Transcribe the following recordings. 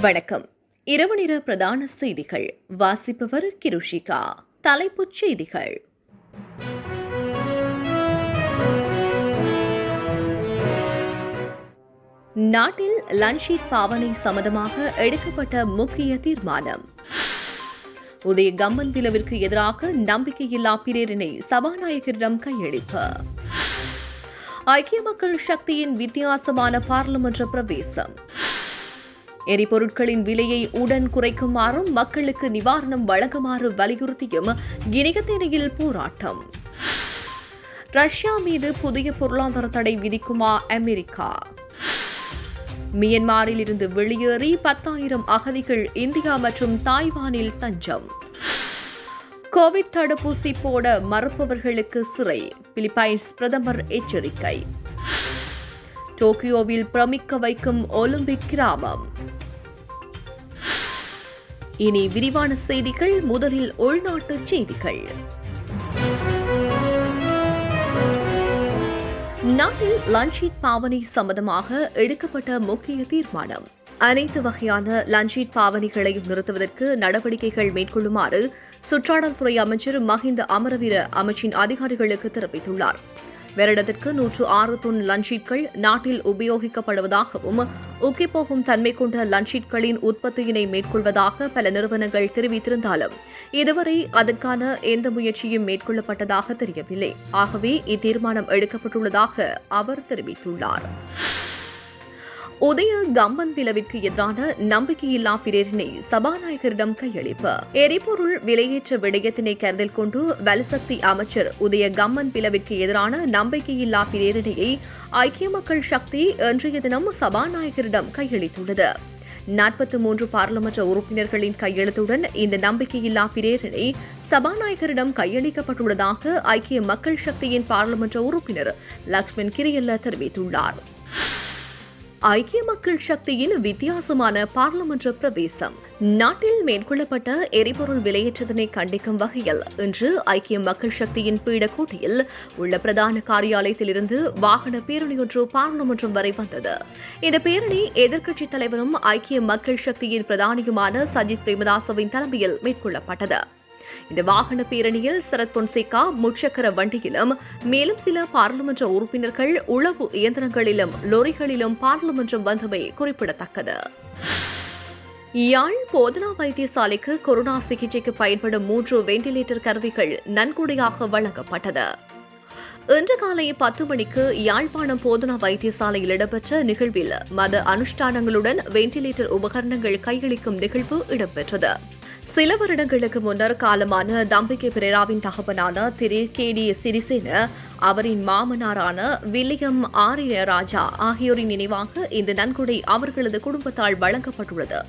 வணக்கம். இரவு நேர பிரதான செய்திகள் வாசிப்பவர் கிருஷிகா. தலைப்புச் செய்திகள். நாட்டில் லன்ஷீட் பாவனை சம்பந்தமாக எடுக்கப்பட்ட முக்கிய தீர்மானம். உதய கம்மன் பிளவிற்கு எதிராக நம்பிக்கையில்லா பிரேரணை சபாநாயகரிடம் கையளிப்பு. ஐக்கிய மக்கள் சக்தியின் வித்தியாசமான பாராளுமன்ற பிரவேசம். எரிபொருட்களின் விலையை உடன் குறைக்குமாறும் மக்களுக்கு நிவாரணம் வழங்குமாறு வலியுறுத்தியும் கினிகத்தேனையில் போராட்டம். ரஷ்யா மீது புதிய பொருளாதார தடை விதிக்குமா அமெரிக்கா? மியன்மாரில் இருந்து வெளியேறி 10,000 அகதிகள் இந்தியா மற்றும் தாய்வானில் தஞ்சம். கோவிட் தடுப்பூசி போட மறுப்பவர்களுக்கு சிறை, பிலிப்பைன்ஸ் பிரதமர் எச்சரிக்கை. டோக்கியோவில் பிரமிக்க வைக்கும் ஒலிம்பிக் கிராமம். இனி விரிவான செய்திகள். முதலில் உள்நாட்டு செய்திகள். நாட்டில் லன்ஷீட் பாவனை சம்பந்தமாக எடுக்கப்பட்ட முக்கிய தீர்மானம். அனைத்து வகையான லன்ஷீட் பாவனைகளையும் நிறுத்துவதற்கு நடவடிக்கைகள் மேற்கொள்ளுமாறு சுற்றாடல் துறை அமைச்சர் மஹிந்த அமரவீர அமைச்சின் அதிகாரிகளுக்கு தெரிவித்துள்ளார். வருடத்திற்கு 106 தொன் லன்ஷீட்கள் நாட்டில் உபயோகிக்கப்படுவதாகவும் உக்கிப்போகும் தன்மை கொண்ட லன்ஷீட்களின் உற்பத்தியினை மேற்கொள்வதாக பல நிறுவனங்கள் தெரிவித்திருந்தாலும் இதுவரை அதற்கான எந்த முயற்சியும் மேற்கொள்ளப்பட்டதாக தெரியவில்லை. ஆகவே இத்தீர்மானம் எடுக்கப்பட்டுள்ளதாக அவர் தெரிவித்துள்ளார். உதய கம்மன் பிளவிற்கு எதிரான நம்பிக்கையில்லா பிரேரணை சபாநாயகரிடம் கையளிப்பு. எரிபொருள் விலையேற்ற விடயத்தினை கருத்தில் கொண்டு வலுசக்தி அமைச்சர் உதய கம்மன் பிளவிற்கு எதிரான நம்பிக்கையில்லா பிரேரணையை ஐக்கிய மக்கள் சக்தி இன்றைய தினம் சபாநாயகரிடம் கையளித்துள்ளது. 43 பாராளுமன்ற உறுப்பினர்களின் கையெழுத்துடன் இந்த நம்பிக்கையில்லா பிரேரணை சபாநாயகரிடம் கையளிக்கப்பட்டுள்ளதாக ஐக்கிய மக்கள் சக்தியின் பாராளுமன்ற உறுப்பினர் லக்ஷ்மன் கிரியல்ல தெரிவித்துள்ளார். ஐக்கிய மக்கள் சக்தியின் வித்தியாசமான பாராளுமன்ற பிரவேசம். நாட்டில் மேற்கொள்ளப்பட்ட எரிபொருள் விலையேற்றத்தினை கண்டிக்கும் வகையில் இன்று ஐக்கிய மக்கள் சக்தியின் பீடக்கோட்டையில் உள்ள பிரதான காரியாலயத்திலிருந்து வாகன பேரணியொன்று பாராளுமன்றம் வரை வந்தது. இந்த பேரணி எதிர்க்கட்சித் தலைவரும் ஐக்கிய மக்கள் சக்தியின் பிரதானியுமான சஜித் பிரேமதாசவின் தலைமையில் மேற்கொள்ளப்பட்டது. இந்த வாகன பேரணியில் சரத் பொன்சேகா முச்சக்கர வண்டியிலும் மேலும் சில பாராளுமன்ற உறுப்பினர்கள் உளவு இயந்திரங்களிலும் லொரிகளிலும் பாராளுமன்றம் வந்தமை குறிப்பிடத்தக்கது. யாழ் போதனா வைத்தியசாலைக்கு கொரோனா சிகிச்சைக்கு பயன்படும் 3 வெண்டிலேட்டர் கருவிகள் நன்கொடையாக வழங்கப்பட்டது. இன்று காலை 10 மணிக்கு யாழ்ப்பாணம் போதனா வைத்தியசாலையில் இடம்பெற்ற நிகழ்வில் மத அனுஷ்டானங்களுடன் வெண்டிலேட்டர் உபகரணங்கள் கையளிக்கும் நிகழ்வு இடம்பெற்றது. சில வருடங்களுக்கு முன்னர் காலமான தம்பிகை பிரேராவின் தகப்பனான திரு கே.டி. சிறிசேன, அவரின் மாமனாரான வில்லியம் ஆரிய ராஜா ஆகியோரின் நினைவாக இந்த நன்கொடை அவர்களது குடும்பத்தால் வழங்கப்பட்டுள்ளது.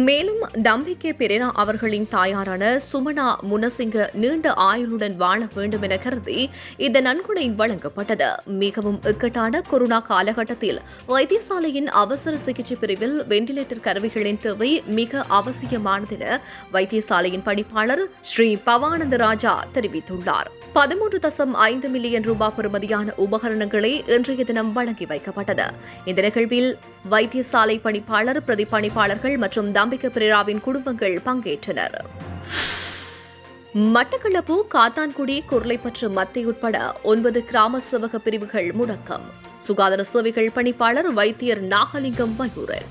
மேலும் தம்பிகே பெரேரா அவர்களின் தாயாரான சுமனா முனசிங்க நீண்ட ஆயுளுடன் வாழ வேண்டும் என கருதி இந்த நன்கொடை வழங்கப்பட்டது. மிகவும் இக்கட்டான கொரோனா காலகட்டத்தில் வைத்தியசாலையின் அவசர சிகிச்சை பிரிவில் வெண்டிலேட்டர் கருவிகளின் தேவை மிக அவசியமானது என வைத்தியசாலையின் பணிப்பாளர் ஸ்ரீ பவானந்த ராஜா தெரிவித்துள்ளார். 13.5 மில்லியன் ரூபாய் பெறுமதியான உபகரணங்களை இன்றைய தினம் வழங்கி வைக்கப்பட்டது. இந்த நிகழ்வில் வைத்தியசாலை பணிப்பாளர், பிரதி பணிப்பாளர்கள் மற்றும் தம்பிகை பிரேராவின் குடும்பங்கள் பங்கேற்றனர். மட்டக்களப்பு, காத்தான்குடி, குர்லைப்பற்று மத்தை உட்பட 9 கிராம சேவக பிரிவுகள் முடக்கம். சுகாதார சேவைகள் பணிப்பாளர் வைத்தியர் நாகலிங்கம் வயூரன்.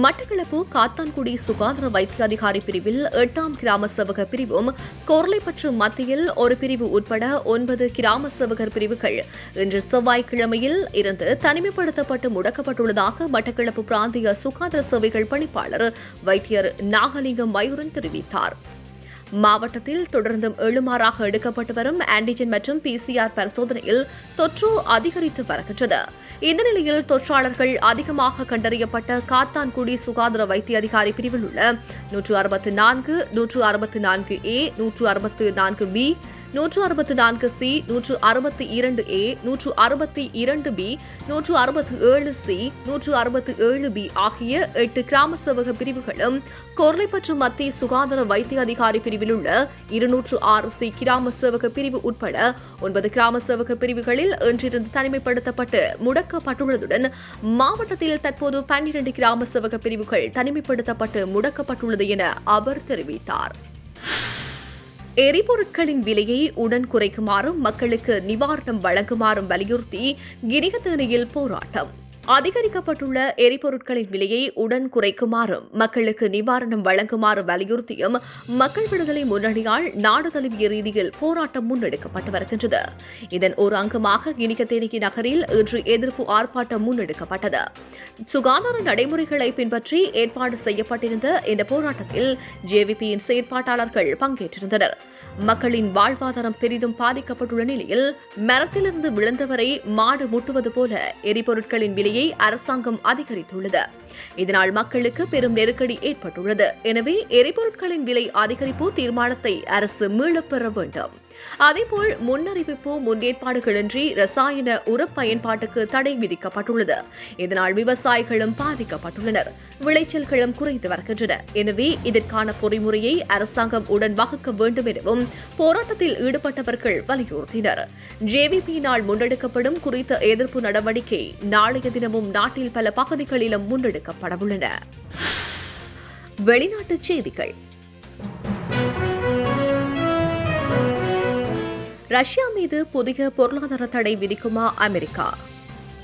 மட்டக்களப்பு காத்தான்குடி சுகாதார வைத்திய அதிகாரி பிரிவில் 8ஆம் கிராம சேவக பிரிவும் கொர்லைப்பற்று மத்தியில் ஒரு பிரிவு உட்பட 9 கிராம சேவகர் பிரிவுகள் இன்று செவ்வாய்க்கிழமையில் இருந்து தனிமைப்படுத்தப்பட்டு முடக்கப்பட்டுள்ளதாக மட்டக்களப்பு பிராந்திய சுகாதார சேவைகள் பணிப்பாளர் வைத்தியர் நாகலிங்கம் வயூரன் தெரிவித்தார். மாவட்டத்தில் தொடர்ந்தும் எழுமாறாக எடுக்கப்பட்டு வரும் ஆன்டிஜென் மற்றும் PCR பரிசோதனையில் தொற்று அதிகரித்து வருகின்றது. இந்த நிலையில் தொற்றாளர்கள் அதிகமாக கண்டறியப்பட்ட காத்தான்குடி சுகாதார வைத்திய அதிகாரி பிரிவில் உள்ள 164, 164A, 164B, 164C, 162A, 162B, 167C, 167B ஆகிய 8 கிராம சேவக பிரிவுகளும் கொர்லைப்பற்று மத்திய சுகாதார வைத்திய அதிகாரி பிரிவில் உள்ள 206C கிராம சேவக பிரிவு உட்பட 9 கிராம சேவக பிரிவுகளில் இன்றிருந்து தனிமைப்படுத்தப்பட்டு முடக்கப்பட்டுள்ளதுடன் மாவட்டத்தில் தற்போது 12 கிராம சேவக பிரிவுகள் தனிமைப்படுத்தப்பட்டு முடக்கப்பட்டுள்ளது என அவர் தெரிவித்தார். எரிபொருட்களின் விலையை உடன் குறைக்குமாறும் மக்களுக்கு நிவாரணம் வழங்குமாறும் வலியுறுத்தி கினிகத்தேனியில் போராட்டம். அதிகரிக்கப்பட்டுள்ள எரிபொருட்களின் விலையை உடன் குறைக்குமாறும் மக்களுக்கு நிவாரணம் வழங்குமாறு வலியுறுத்தியும் மக்கள் விடுதலை முன்னணியால் நாடு தழுவிய ரீதியில் போராட்டம் முன்னெடுக்கப்பட்டு வருகின்றது. இதன் ஒரு அங்கமாக கினிகத்தேனி நகரில் இன்று எதிர்ப்பு ஆர்ப்பாட்டம் முன்னெடுக்கப்பட்டது. சுகாதார நடைமுறைகளை பின்பற்றி ஏற்பாடு செய்யப்பட்டிருந்த இந்த போராட்டத்தில் ஜேவிபியின் செயற்பாட்டாளர்கள் பங்கேற்றிருந்தனர். மக்களின் வாழ்வாதாரம் பெரிதும் பாதிக்கப்பட்டுள்ள நிலையில் மரத்திலிருந்து விழுந்தவரை மாடு முட்டுவது போல எரிபொருட்களின் விலையை அரசாங்கம் அதிகரித்துள்ளது. இதனால் மக்களுக்கு பெரும் நெருக்கடி ஏற்பட்டுள்ளது. எனவே எரிபொருட்களின் விலை அதிகரிப்பு தீர்மானத்தை அரசு மீளப் பெற வேண்டும். அதேபோல் முன்னறிவிப்பு முன்னேற்பாடுகளின்றி ரசாயன உர பயன்பாட்டுக்கு தடை விதிக்கப்பட்டுள்ளது. இதனால் விவசாயிகளும் பாதிக்கப்பட்டுள்ளனர். விளைச்சல்களும் குறைந்து வருகின்றன. எனவே இதற்கான பொறிமுறையை அரசாங்கம் உடன் வகுக்க வேண்டும் எனவும் போராட்டத்தில் ஈடுபட்டவர்கள் வலியுறுத்தினர். ஜேவிபியினால் முன்னெடுக்கப்படும் குறித்த எதிர்ப்பு நடவடிக்கை நாளைய தினமும் நாட்டில் பல பகுதிகளிலும் முன்னெடுக்கப்படவுள்ளன. வெளிநாட்டுச் செய்திகள். ரஷ்யா மீது புதிய பொருளாதார தடை விதிக்குமா அமெரிக்கா?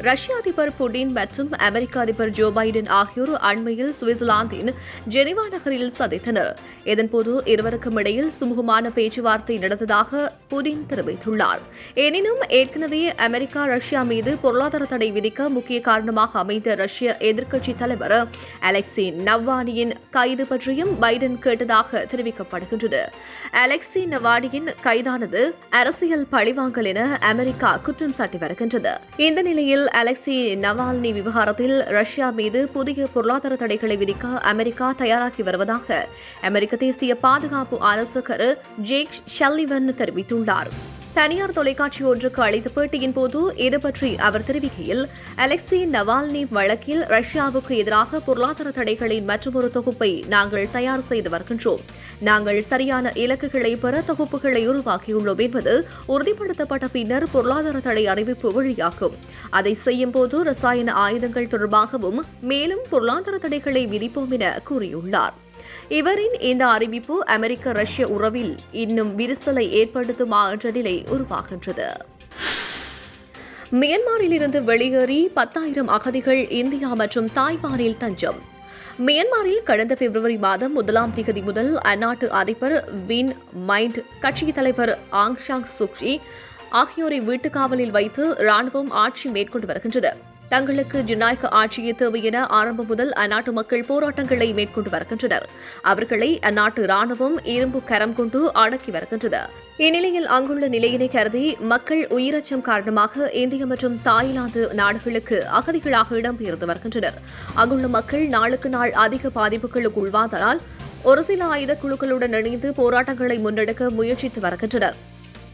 ரஷ்ய அதிபர் புடின் மற்றும் அமெரிக்க அதிபர் ஜோ பைடன் ஆகியோர் அண்மையில் சுவிட்சர்லாந்தின் ஜெனீவா நகரில் சந்தித்தனர். இதன்போது இருவருக்கும் இடையில் சுமூகமான பேச்சுவார்த்தை நடந்ததாக புடின் தெரிவித்துள்ளார். எனினும் ஏற்கனவே அமெரிக்கா ரஷ்யா மீது பொருளாதார தடை விதிக்க முக்கிய காரணமாக அமைந்த ரஷ்ய எதிர்க்கட்சித் தலைவர் அலெக்சி நவால்னியின் கைது பற்றியும் பைடன் கேட்டதாக தெரிவிக்கப்படுகின்றது. அலெக்சி நவால்னியின் கைதானது அரசியல் பழிவாங்கல் என அமெரிக்கா குற்றம் சாட்டி வருகின்றது. இந்த நிலையில் அலெக்சி நவால்னி விவகாரத்தில் ரஷ்யா மீது புதிய பொருளாதார தடைகளை விதிக்க அமெரிக்கா தயாராகி வருவதாக அமெரிக்க தேசிய பாதுகாப்பு ஆலோசகர் ஜேக் ஷல்லிவன் தெரிவித்துள்ளார். தனியார் தொலைக்காட்சி ஒன்றுக்கு அளித்த பேட்டியின் போது இதுபற்றி அவர் தெரிவிக்கையில், அலெக்சி நவால்னி வழக்கில் ரஷ்யாவுக்கு எதிராக பொருளாதார தடைகளின் மற்றொரு தொகுப்பை நாங்கள் தயார் செய்து வருகின்றோம். நாங்கள் சரியான இலக்குகளை பெற தொகுப்புகளை உருவாக்கியுள்ளோம் என்பது உறுதிப்படுத்தப்பட்ட பின்னர் பொருளாதார தடை அறிவிப்பு வெளியாகும். அதை செய்யும் போது ரசாயன ஆயுதங்கள் தொடர்பாகவும் மேலும் பொருளாதார தடைகளை விதிப்போம் என கூறியுள்ளார். இவரின் இந்த அறிவிப்பு அமெரிக்க ரஷ்ய உறவில் இன்னும் விரிசலை ஏற்படுத்துமா என்ற நிலை உருவாகின்றது. மியான்மரில் இருந்து வெளியேறி 10,000 அகதிகள் இந்தியா மற்றும் தாய்வானில் தஞ்சம். மியான்மரில் கடந்த பிப்ரவரி மாதம் 1ஆம் தேதி முதல் அந்நாட்டு அதிபர் வின் மைண்ட், கட்சித் தலைவர் ஆங் சான் சூச்சி ஆகியோரை வீட்டுக்காவலில் வைத்து ராணுவம் ஆட்சி மேற்கொண்டு வருகின்றது. தங்களுக்கு ஜனநாயக ஆட்சியே தேவை என ஆரம்பம் முதல் அந்நாட்டு மக்கள் போராட்டங்களை மேற்கொண்டு வருகின்றனர். அவர்களை அந்நாட்டு ராணுவம் இரும்பு கரம் கொண்டு அடக்கி வருகின்றது. இந்நிலையில் அங்குள்ள நிலையினை கருதி மக்கள் உயிரச்சம் காரணமாக இந்திய மற்றும் தாய்லாந்து நாடுகளுக்கு அகதிகளாக இடம்பெயர்ந்து வருகின்றனர். அங்குள்ள மக்கள் நாளுக்கு நாள் அதிக பாதிப்புகளுக்கு உள்வாதலால் ஒரு சில ஆயுத குழுக்களுடன் இணைந்து போராட்டங்களை முன்னெடுக்க முயற்சித்து வருகின்றனர்.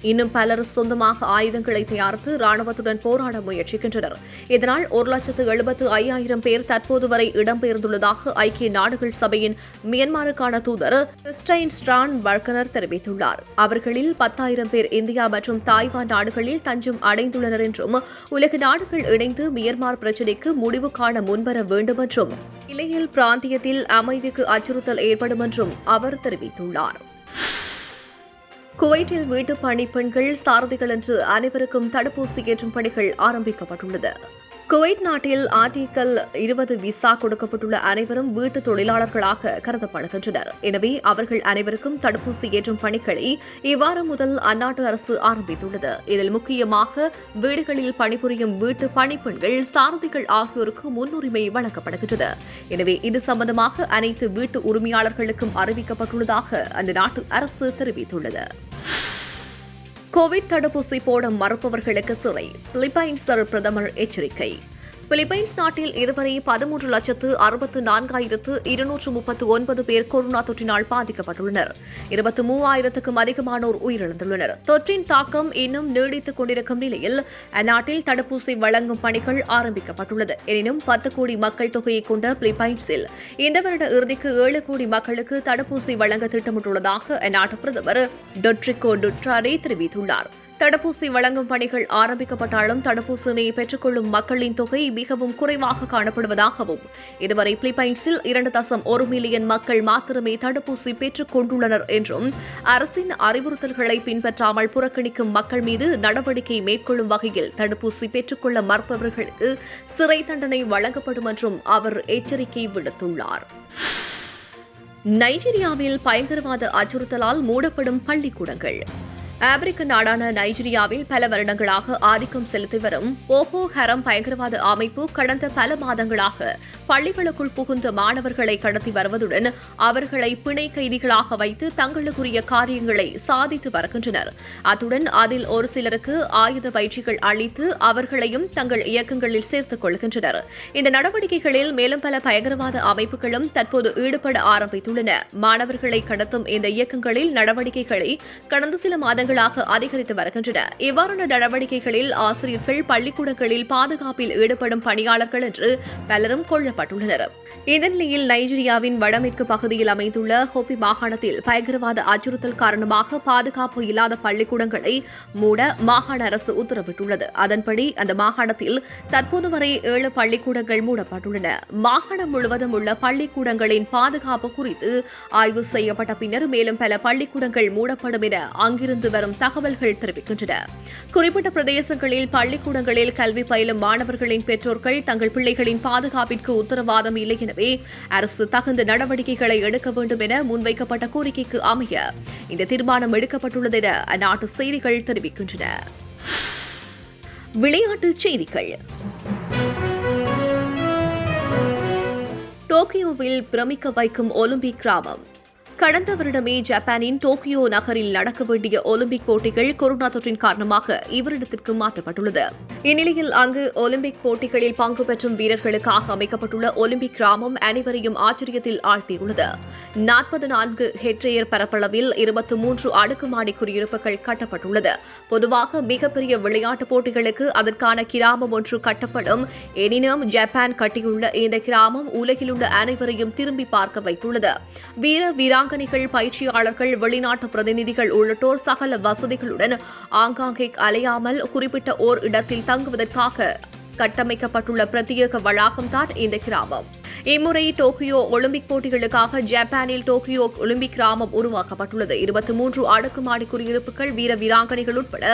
இன்னும் பலர் சொந்தமாக ஆயுதங்களை தயாரித்து ராணுவத்துடன் போராட முயற்சிக்கின்றனர். இதனால் 1,75,000 பேர் தற்போது வரை இடம்பெயர்ந்துள்ளதாக ஐக்கிய நாடுகள் சபையின் மியான்மருக்கான தூதர் கிறிஸ்டைன் ஸ்ட்ரான் பர்கனர் தெரிவித்துள்ளார். அவர்களில் 10,000 பேர் இந்தியா மற்றும் தாய்வான் நாடுகளில் தஞ்சம் அடைந்துள்ளனர் என்றும் உலக நாடுகள் இணைந்து மியான்மர் பிரச்சினைக்கு முடிவு காண முன்வர வேண்டும் என்றும் இலையில் பிராந்தியத்தில் அமைதிக்கு அச்சுறுத்தல் ஏற்படும் என்றும் அவர் தெரிவித்துள்ளார். குவைட்டில் வீட்டு பணிப்பெண்கள் சாரதிகள் என்று அனைவருக்கும் தடுப்பூசி ஏற்றும் பணிகள் ஆரம்பிக்கப்பட்டுள்ளது. குவைட் நாட்டில் ஆர்டிகல் 20 விசா கொடுக்கப்பட்டுள்ள அனைவரும் வீட்டு தொழிலாளர்களாக கருதப்படுகின்றனர். எனவே அவர்கள் அனைவருக்கும் தடுப்பூசி ஏற்றும் பணிகளை இவ்வாரம் முதல் அந்நாட்டு அரசு ஆரம்பித்துள்ளது. இதில் முக்கியமாக வீடுகளில் பணிபுரியும் வீட்டு பணிப்பெண்கள், சாரதிகள் ஆகியோருக்கு முன்னுரிமை வழங்கப்படுகின்றது. எனவே இது சம்பந்தமாக அனைத்து வீட்டு உரிமையாளர்களுக்கும் அறிவிக்கப்பட்டுள்ளதாக அந்த நாட்டு அரசு தெரிவித்துள்ளது. கோவிட் தடுப்பூசி போட மறுப்பவர்களுக்கு சிறை, பிலிப்பைன்ஸ் பிரதமர் எச்சரிக்கை. பிலிப்பைன்ஸ் நாட்டில் இதுவரை 13,64,239 பேர் கொரோனா தொற்றினால் பாதிக்கப்பட்டுள்ளனர். 23,000க்கும் அதிகமானோர் உயிரிழந்துள்ளனர். தொற்றின் தாக்கம் இன்னும் நீடித்துக் கொண்டிருக்கும் நிலையில் அந்நாட்டில் தடுப்பூசி வழங்கும் பணிகள் ஆரம்பிக்கப்பட்டுள்ளது. எனினும் 10 கோடி மக்கள் தொகையை கொண்ட பிலிப்பைன்ஸில் இந்த வருட இறுதிக்கு 7 கோடி மக்களுக்கு தடுப்பூசி வழங்க திட்டமிட்டுள்ளதாக அந்நாட்டு பிரதமர் ரொட்ரிகோ டுட்ராடே தெரிவித்துள்ளார். தடுப்பூசி வழங்கும் பணிகள் ஆரம்பிக்கப்பட்டாலும் தடுப்பூசியை பெற்றுக்கொள்ளும் மக்களின் தொகை மிகவும் குறைவாக காணப்படுவதாகவும் இதுவரை பிலிப்பைன்ஸில் 2.1 மில்லியன் மக்கள் மாத்திரமே தடுப்பூசி பெற்றுக் கொண்டுள்ளனர் என்றும் அரசின் அறிவுறுத்தல்களை பின்பற்றாமல் புறக்கணிக்கும் மக்கள் மீது நடவடிக்கை மேற்கொள்ளும் வகையில் தடுப்பூசி பெற்றுக்கொள்ள மறுப்பவர்களுக்கு சிறை தண்டனை வழங்கப்படும் என்றும் அவர் எச்சரிக்கை விடுத்துள்ளார். நைஜீரியாவில் பயங்கரவாத அச்சுறுத்தலால் மூடப்படும் பள்ளிக்கூடங்கள். ஆப்பிரிக்க நாடான நைஜீரியாவில் பல வருடங்களாக ஆதிக்கம் செலுத்தி வரும் போகோ ஹரம் பயங்கரவாத அமைப்பு கடந்த பல மாதங்களாக பள்ளிகளுக்குள் புகுந்த மாணவர்களை கடத்தி வருவதுடன் அவர்களை பிணை கைதிகளாக வைத்து தங்களுக்குரிய காரியங்களை சாதித்து வருகின்றனர். அத்துடன் அதில் ஒரு சிலருக்கு ஆயுத பயிற்சிகள் அளித்து அவர்களையும் தங்கள் இயக்கங்களில் சேர்த்துக் கொள்கின்றனர். இந்த நடவடிக்கைகளில் மேலும் பல பயங்கரவாத அமைப்புகளும் தற்போது ஈடுபட ஆரம்பித்துள்ளன. மாணவர்களை கடத்தும் இந்த இயக்கங்களில் நடவடிக்கைகளை கடந்த சில மாதங்கள் அதிகரித்து வருகின்றன. இவ்வாறான நடவடிக்கைகளில் ஆசிரியர்கள், பள்ளிக்கூடங்களில் பாதுகாப்பில் ஈடுபடும் பணியாளர்கள் என்று பலரும் கொல்லப்பட்டுள்ளனர். இந்த நிலையில் நைஜீரியாவின் வடமேற்கு பகுதியில் அமைந்துள்ள ஹோபி மாகாணத்தில் பயங்கரவாத அச்சுறுத்தல் காரணமாக பாதுகாப்பு இல்லாத பள்ளிக்கூடங்களை மூட மாகாண அரசு உத்தரவிட்டுள்ளது. அதன்படி அந்த மாகாணத்தில் தற்போது வரை 7 பள்ளிக்கூடங்கள் மூடப்பட்டுள்ளன. மாகாணம் முழுவதும் உள்ள பள்ளிக்கூடங்களின் பாதுகாப்பு குறித்து ஆய்வு செய்யப்பட்ட பின்னர் மேலும் பல பள்ளிக்கூடங்கள் மூடப்படும் என அங்கிருந்து வரும் தகவல்கள் தெரிவிக்கின்றன. குறிப்பிட்ட பிரதேசங்களில் பள்ளிக்கூடங்களில் கல்வி பயிலும் மாணவர்களின் பெற்றோர்கள் தங்கள் பிள்ளைகளின் பாதுகாப்பிற்கு உத்தரவாதம் இல்லை. எனவே அரசு தகுந்த நடவடிக்கைகளை எடுக்க வேண்டும் என முன்வைக்கப்பட்ட கோரிக்கைக்கு அமைய இந்த தீர்மானம் எடுக்கப்பட்டுள்ளது என அந்நாட்டு செய்திகள் தெரிவிக்கின்றன. விளையாட்டுச் செய்திகள். டோக்கியோவில் பிரமிக்க வைக்கும் ஒலிம்பிக் கிராமம். கடந்த வருடமே ஜப்பானின் டோக்கியோ நகரில் நடக்க வேண்டிய ஒலிம்பிக் போட்டிகள் கொரோனா தொற்றின் காரணமாக இவரிடத்திற்கு மாற்றப்பட்டுள்ளது. இந்நிலையில் அங்கு ஒலிம்பிக் போட்டிகளில் பங்கு பெற்றும் வீரர்களுக்காக அமைக்கப்பட்டுள்ள ஒலிம்பிக் கிராமம் அனைவரையும் ஆச்சரியத்தில் ஆழ்த்தியுள்ளது. 44 ஹெக்டேயர் பரப்பளவில் 23 அடுக்குமாடி குடியிருப்புகள் கட்டப்பட்டுள்ளது. பொதுவாக மிகப்பெரிய விளையாட்டுப் போட்டிகளுக்கு அதற்கான கிராமம் ஒன்று கட்டப்படும். எனினும் ஜப்பான் கட்டியுள்ள இந்த கிராமம் உலகில் உள்ள அனைவரையும் திரும்பி பார்க்க வைத்துள்ளது. வீராங்கனைகள், பயிற்சியாளர்கள், வெளிநாட்டு பிரதிநிதிகள் உள்ளிட்டோர் சகல வசதிகளுடன் ஆங்காங்கே அலையாமல் குறிப்பிட்ட ஓர் இடத்தில் தங்குவதற்காக கட்டமைக்கப்பட்டுள்ள பிரத்யேக வளாகம்தான் இந்த கிராமம். இம்முறை டோக்கியோ ஒலிம்பிக் போட்டிகளுக்காக ஜப்பானில் டோக்கியோ ஒலிம்பிக் கிராமம் உருவாக்கப்பட்டுள்ளது. 23 அடுக்குமாடி குடியிருப்புகள், வீராங்கனைகள் உட்பட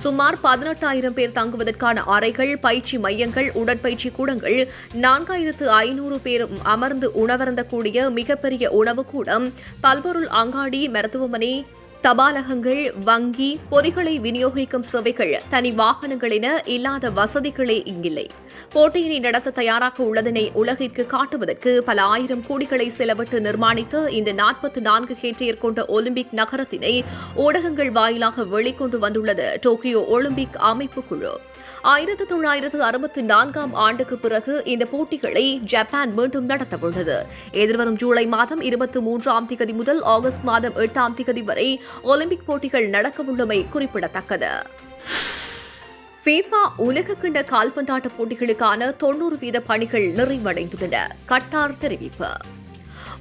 சுமார் 18,000 பேர் தங்குவதற்கான அறைகள், பயிற்சி மையங்கள், உடற்பயிற்சி கூடங்கள், 4,500 பேர் அமர்ந்து உணவருந்தக்கூடிய மிகப்பெரிய உணவு கூடம், பல்பொருள் அங்காடி, மருத்துவமனை, தபாலகங்கள், வங்கி, பொதிகளை விநியோகிக்கும் சேவைகள், தனி வாகனங்கள் என இல்லாத வசதிகளே இங்கில்லை. போட்டியினை நடத்த தயாராக உள்ளதனை உலகிற்கு காட்டுவதற்கு பல ஆயிரம் கோடிகளை செலவிட்டு நிர்மாணித்த இந்த 44 ஹெக்டேயர் கொண்ட ஒலிம்பிக் நகரத்தினை ஊடகங்கள் வாயிலாக வெளிக்கொண்டு வந்துள்ளது டோக்கியோ ஒலிம்பிக் அமைப்பு குழு. 1964ஆம் ஆண்டுக்கு பிறகு இந்த போட்டிகளை ஜப்பான் மீண்டும் நடத்தவுள்ளது. எதிர்வரும் ஜூலை மாதம் 23ஆம் தேதி முதல் ஆகஸ்ட் மாதம் 8ஆம் தேதி வரை ஒலிம்பிக் போட்டிகள் நடக்கவுள்ளமை குறிப்பிடத்தக்கது. FIFA உலகக்கிண்ண கால்பந்தாட்ட போட்டிகளுக்கான 90% பணிகள் நிறைவடைந்துள்ளன. கட்டார் தெரிவிப்பு.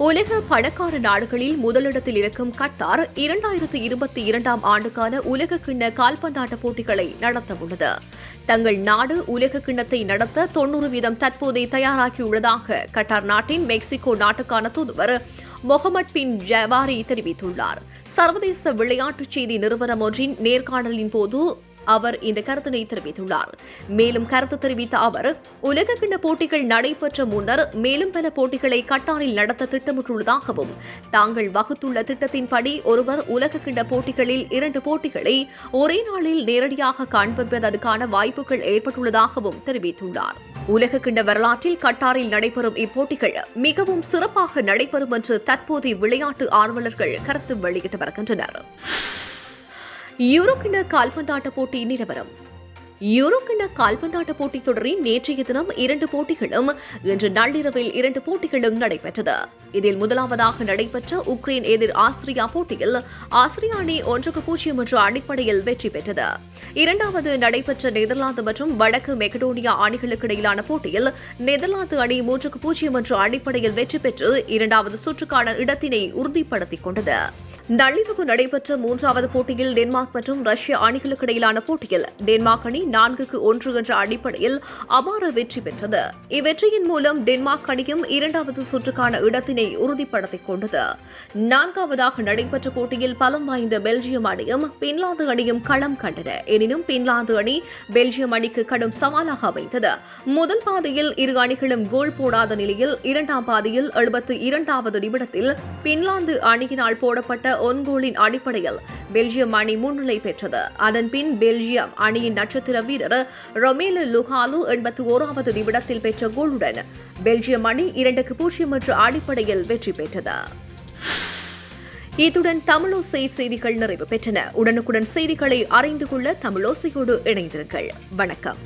உலக பணக்கார நாடுகளில் முதலிடத்தில் இருக்கும் கட்டார் 2022ஆம் ஆண்டுக்கான உலகக்கிண்ண கால்பந்தாட்ட போட்டிகளை நடத்தவுள்ளது. தங்கள் நாடு உலக கிண்ணத்தை நடத்த 90% தற்போதே தயாராகியுள்ளதாக கட்டார் நாட்டின் மெக்சிகோ நாட்டுக்கான தூதுவர் முகமது பின் ஜவாரி தெரிவித்துள்ளார். சர்வதேச விளையாட்டுச் செய்தி நிறுவனம் ஒன்றின் நேர்காணலின் போது அவர் இந்த கருத்தினை தெரிவித்துள்ளார். மேலும் கருத்து தெரிவித்த அவர், உலகக்கிண்ண போட்டிகள் நடைபெற்ற முன்னர் மேலும் பல போட்டிகளை கட்டாரில் நடத்த திட்டமிட்டுள்ளதாகவும், தாங்கள் வகுத்துள்ள திட்டத்தின்படி ஒருவர் உலகக்கிண்ண போட்டிகளில் 2 போட்டிகளை ஒரே நாளில் நேரடியாக காண்பிப்பதற்கான வாய்ப்புகள் ஏற்பட்டுள்ளதாகவும் தெரிவித்துள்ளார். உலகக்கிண்ண வரலாற்றில் கட்டாரில் நடைபெறும் இப்போட்டிகள் மிகவும் சிறப்பாக நடைபெறும் என்று தற்போதைய விளையாட்டு ஆர்வலர்கள் கருத்து வெளியிட்டு வருகின்றனர். யூரோ கிண்ண கால்பந்தாட்ட போட்டி நிலவரம். யூரோக்கிண்ண கால்பந்தாட்ட போட்டித் தொடரின் நேற்றைய தினம் 2 போட்டிகளும் இன்று நள்ளிரவில் 2 போட்டிகளும் நடைபெற்றது. இதில் முதலாவதாக நடைபெற்ற உக்ரைன் எதிர் ஆஸ்திரியா போட்டியில் ஆஸ்திரியா அணி 1-0 என்ற அடிப்படையில் வெற்றி பெற்றது. இரண்டாவது நடைபெற்ற நெதர்லாந்து மற்றும் வடக்கு மெகடோனியா அணிகளுக்கு இடையிலான போட்டியில் நெதர்லாந்து அணி 3-0 என்ற அடிப்படையில் வெற்றி பெற்று இரண்டாவது சுற்றுக்கான இடத்தினை உறுதிப்படுத்திக் கொண்டது. நள்ளிரவு நடைபெற்ற மூன்றாவது போட்டியில் டென்மார்க் மற்றும் ரஷ்யா அணிகளுக்கு இடையிலான போட்டியில் டென்மார்க் அணி 4-1 என்ற அடிப்படையில் அபார வெற்றி பெற்றது. இவ்வெற்றியின் மூலம் டென்மார்க் அணியும் இரண்டாவது சுற்றுக்கான இடத்தினை உறுதிப்படுத்திக் கொண்டது. நான்காவதாக நடைபெற்ற போட்டியில் பலம் வாய்ந்த பெல்ஜியம் அணியும் பின்லாந்து அணியும் களம் கண்டன. எனினும் பின்லாந்து அணி பெல்ஜியம் அணிக்கு கடும் சவாலாக அமைந்தது. முதல் பாதியில் இரு அணிகளும் கோல் போடாத நிலையில் இரண்டாம் பாதியில் 72வது நிமிடத்தில் பின்லாந்து அணியினால் போடப்பட்ட ஒன்கோலின் அடிப்படையில் பெல்ஜியம் அணி முன்னிலை பெற்றது. அதன்பின் பெல்ஜியம் அணியின் நட்சத்திர வீரர் ரொமேலு லுகாலு 81வது நிமிடத்தில் பெற்ற கோலுடன் பெல்ஜியம் அணி 2-0 என்ற அடிப்படையில் வெற்றி பெற்றது. இத்துடன் தமிழோசை செய்திகள் நிறைவு பெற்றன. உடனுக்குடன் செய்திகளை அறிந்து கொள்ள தமிழோசையோடு இணைந்திருங்கள். வணக்கம்.